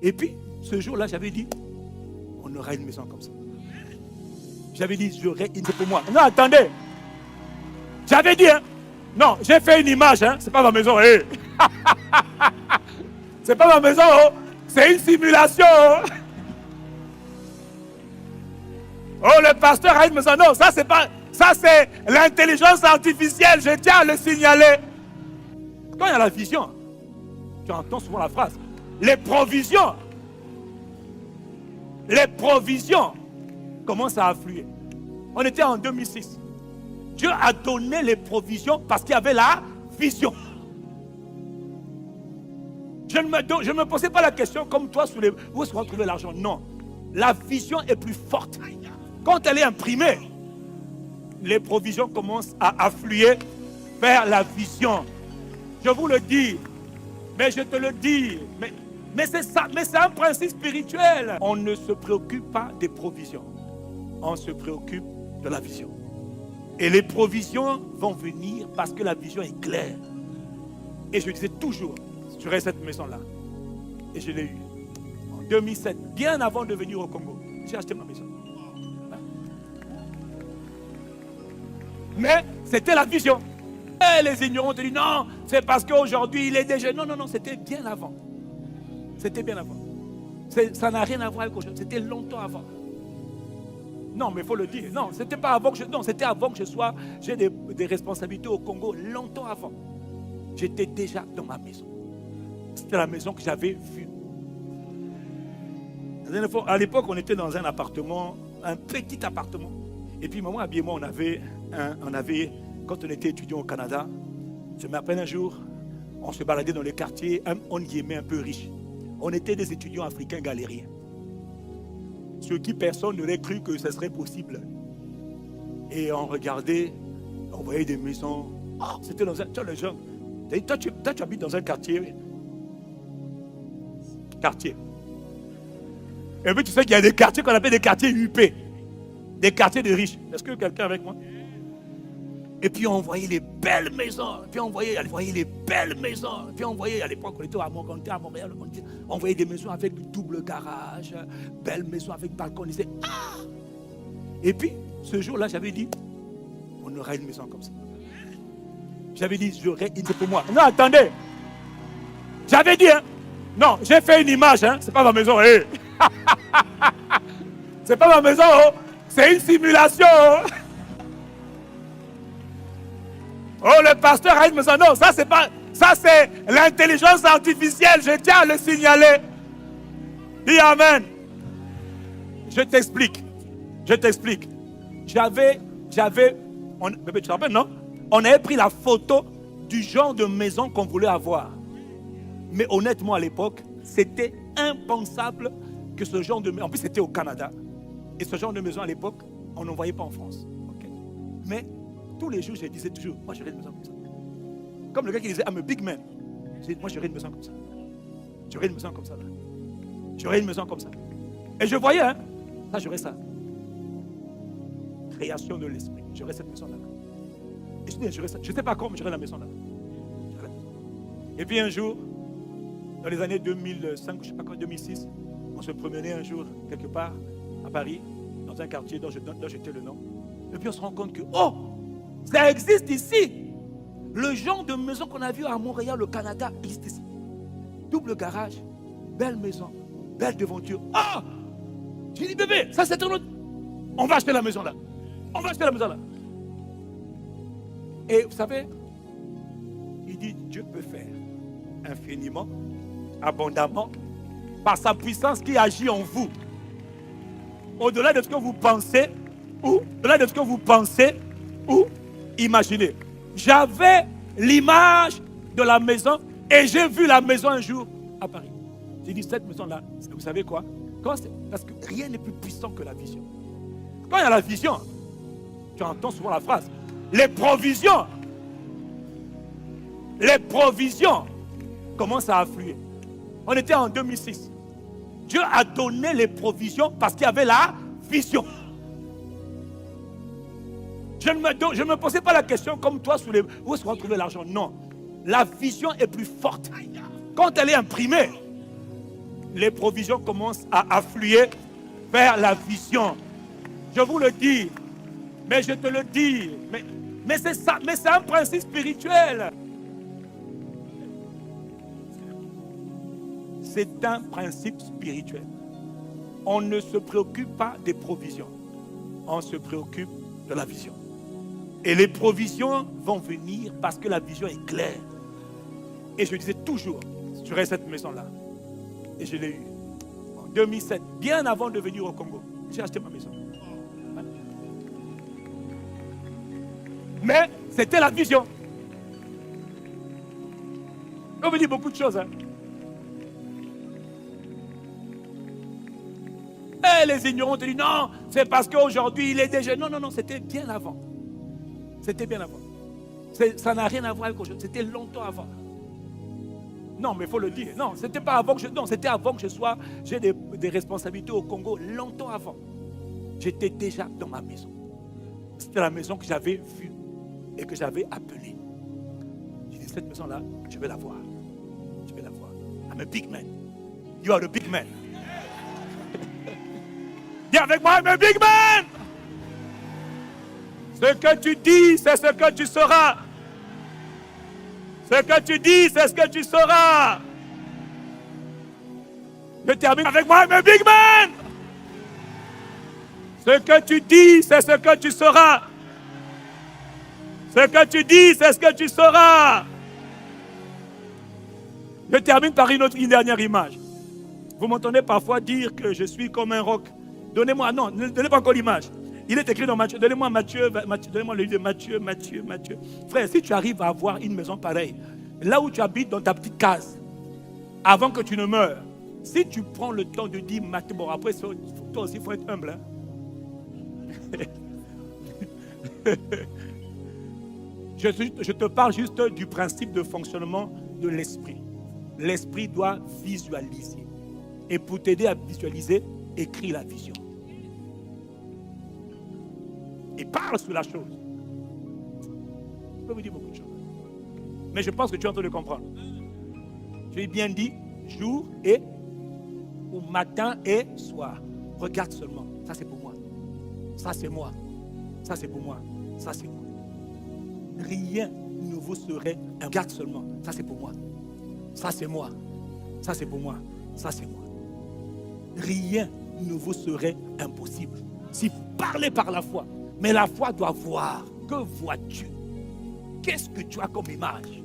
Et puis, ce jour-là, j'avais dit, on aura une maison comme ça. J'avais dit, j'aurai une pour moi. Non, attendez. J'avais dit, hein. Non, j'ai fait une image, hein. C'est pas ma maison, hey. C'est pas ma maison, oh. C'est une simulation, oh. Oh, le pasteur a une maison. Non, ça c'est pas. Ça c'est l'intelligence artificielle. Je tiens à le signaler. Quand il y a la vision, tu entends souvent la phrase. Les provisions commencent à affluer. On était en 2006. Dieu a donné les provisions parce qu'il y avait la vision. Je ne me posais pas la question comme toi où est-ce qu'on va trouver l'argent. Non. La vision est plus forte. Quand elle est imprimée, les provisions commencent à affluer vers la vision. Je vous le dis, mais je te le dis, mais c'est ça, mais c'est un principe spirituel. On ne se préoccupe pas des provisions. On se préoccupe de la vision. Et les provisions vont venir parce que la vision est claire. Et je disais toujours, j'aurai cette maison-là. Et je l'ai eue. En 2007, bien avant de venir au Congo, j'ai acheté ma maison. Mais c'était la vision. Et les ignorants te disent non, c'est parce qu'aujourd'hui il est déjà. Non, non, non, c'était bien avant. C'était bien avant. Ça n'a rien à voir avec aujourd'hui. C'était longtemps avant. Non, mais il faut le dire. Non, c'était pas avant que c'était avant que j'ai des responsabilités au Congo, longtemps avant. J'étais déjà dans ma maison. C'était la maison que j'avais vue. À l'époque, on était dans un appartement, un petit appartement. Et puis, maman, habillement, on avait, quand on était étudiant au Canada, je me rappelle un jour, on se baladait dans les quartiers, on y aimait un peu riches. On était des étudiants africains galériens. Sur qui personne n'aurait cru que ce serait possible. Et on regardait, on voyait des maisons. Oh, c'était dans un. Tu vois, les gens. Toi, tu habites dans un quartier. Et puis tu sais qu'il y a des quartiers qu'on appelle des quartiers UP. Des quartiers de riches. Est-ce que quelqu'un est avec moi? Et puis on voyait les belles maisons. Puis on voyait les belles maisons. Puis on voyait, à l'époque, on était à Montréal, on voyait des maisons avec double garage, belles maisons avec balcon. On disait, ah! Et puis, ce jour-là, j'avais dit, on aura une maison comme ça. J'avais dit, j'aurai une pour moi. Non, attendez. J'avais dit, hein. Non, j'ai fait une image, hein. C'est pas ma maison, hey. C'est pas ma maison, oh. C'est une simulation, oh. Oh, le pasteur a une maison. Non, ça c'est pas. Ça c'est l'intelligence artificielle. Je tiens à le signaler. Dis amen. Je t'explique. Bébé, tu te rappelles, non? On avait pris la photo du genre de maison qu'on voulait avoir. Mais honnêtement, à l'époque, c'était impensable que ce genre de maison. En plus, c'était au Canada. Et ce genre de maison, à l'époque, on n'en voyait pas en France. Okay. Mais tous les jours, je disais toujours, moi, j'aurais une maison comme ça. Comme le gars qui disait, I'm a big man. Je disais, moi, j'aurais une maison comme ça. J'aurais une maison comme ça. Là. J'aurais une maison comme ça. Et je voyais, hein, ça, j'aurais ça. Création de l'esprit. J'aurais cette maison-là. Et je dis, j'aurais ça. Je ne sais pas comment, mais j'aurais la maison là. Et puis un jour, dans les années 2005, je ne sais pas quand, 2006, on se promenait un jour, quelque part, à Paris, dans un quartier dont j'étais le nom. Et puis on se rend compte que, oh, ça existe ici. Le genre de maison qu'on a vu à Montréal, au Canada, existe ici. Double garage, belle maison, belle devanture. Ah! J'ai dit, bébé, ça c'est un autre. On va acheter la maison là. On va acheter la maison là. Et vous savez, il dit, Dieu peut faire infiniment, abondamment, par sa puissance qui agit en vous. Au-delà de ce que vous pensez, ou imaginez. J'avais l'image de la maison et j'ai vu la maison un jour à Paris. J'ai dit, cette maison-là, vous savez quoi? Parce que rien n'est plus puissant que la vision. Quand il y a la vision, tu entends souvent la phrase, les provisions commencent à affluer. On était en 2006. Dieu a donné les provisions parce qu'il y avait la vision. Je ne me posais pas la question comme toi, où est-ce qu'on va trouver l'argent? Non. La vision est plus forte. Quand elle est imprimée, les provisions commencent à affluer vers la vision. Je vous le dis, mais je te le dis, mais c'est ça, mais c'est un principe spirituel. C'est un principe spirituel. On ne se préoccupe pas des provisions, on se préoccupe de la vision. Et les provisions vont venir parce que la vision est claire. Et je disais toujours, j'aurai cette maison-là. Et je l'ai eue en 2007, bien avant de venir au Congo. J'ai acheté ma maison. Mais c'était la vision. On me dit beaucoup de choses. Et les ignorants te disent non, c'est parce qu'aujourd'hui il est déjà. Non, c'était bien avant. C'était bien avant. Ça n'a rien à voir avec aujourd'hui. C'était longtemps avant. Non, mais il faut le dire. Non, c'était pas avant que je. Non, c'était avant que je sois. J'ai des responsabilités au Congo longtemps avant. J'étais déjà dans ma maison. C'était la maison que j'avais vue et que j'avais appelée. J'ai dit, cette maison-là, je vais la voir. Je vais la voir. I'm a big man. You are a big man. Dis avec moi, I'm a big man. Ce que tu dis, c'est ce que tu seras. Ce que tu dis, c'est ce que tu seras. Je termine avec moi, I'm a big man. Ce que tu dis, c'est ce que tu seras. Ce que tu dis, c'est ce que tu seras. Je termine par une dernière image. Vous m'entendez parfois dire que je suis comme un roc. Donnez-moi, non, ne donnez pas encore l'image. Il est écrit dans Matthieu. Donnez-moi Matthieu, donnez-moi le livre de Matthieu. Frère, si tu arrives à avoir une maison pareille, là où tu habites dans ta petite case, avant que tu ne meures, si tu prends le temps de dire Matthieu, bon après, toi aussi, il faut être humble. Hein? Je te parle juste du principe de fonctionnement de l'esprit. L'esprit doit visualiser. Et pour t'aider à visualiser, écris la vision. Et parle sur la chose. Je peux vous dire beaucoup de choses. Mais je pense que tu es en train de comprendre. J'ai bien dit jour et ou matin et soir. Regarde seulement. Ça c'est pour moi. Ça c'est moi. Ça c'est pour moi. Ça c'est moi. Rien ne vous serait un regarde seulement. Ça c'est pour moi. Ça c'est moi. Ça c'est pour moi. Ça c'est moi. Rien ne vous serait impossible. Si vous parlez par la foi. Mais la foi doit voir. Que vois-tu? Qu'est-ce que tu as comme image?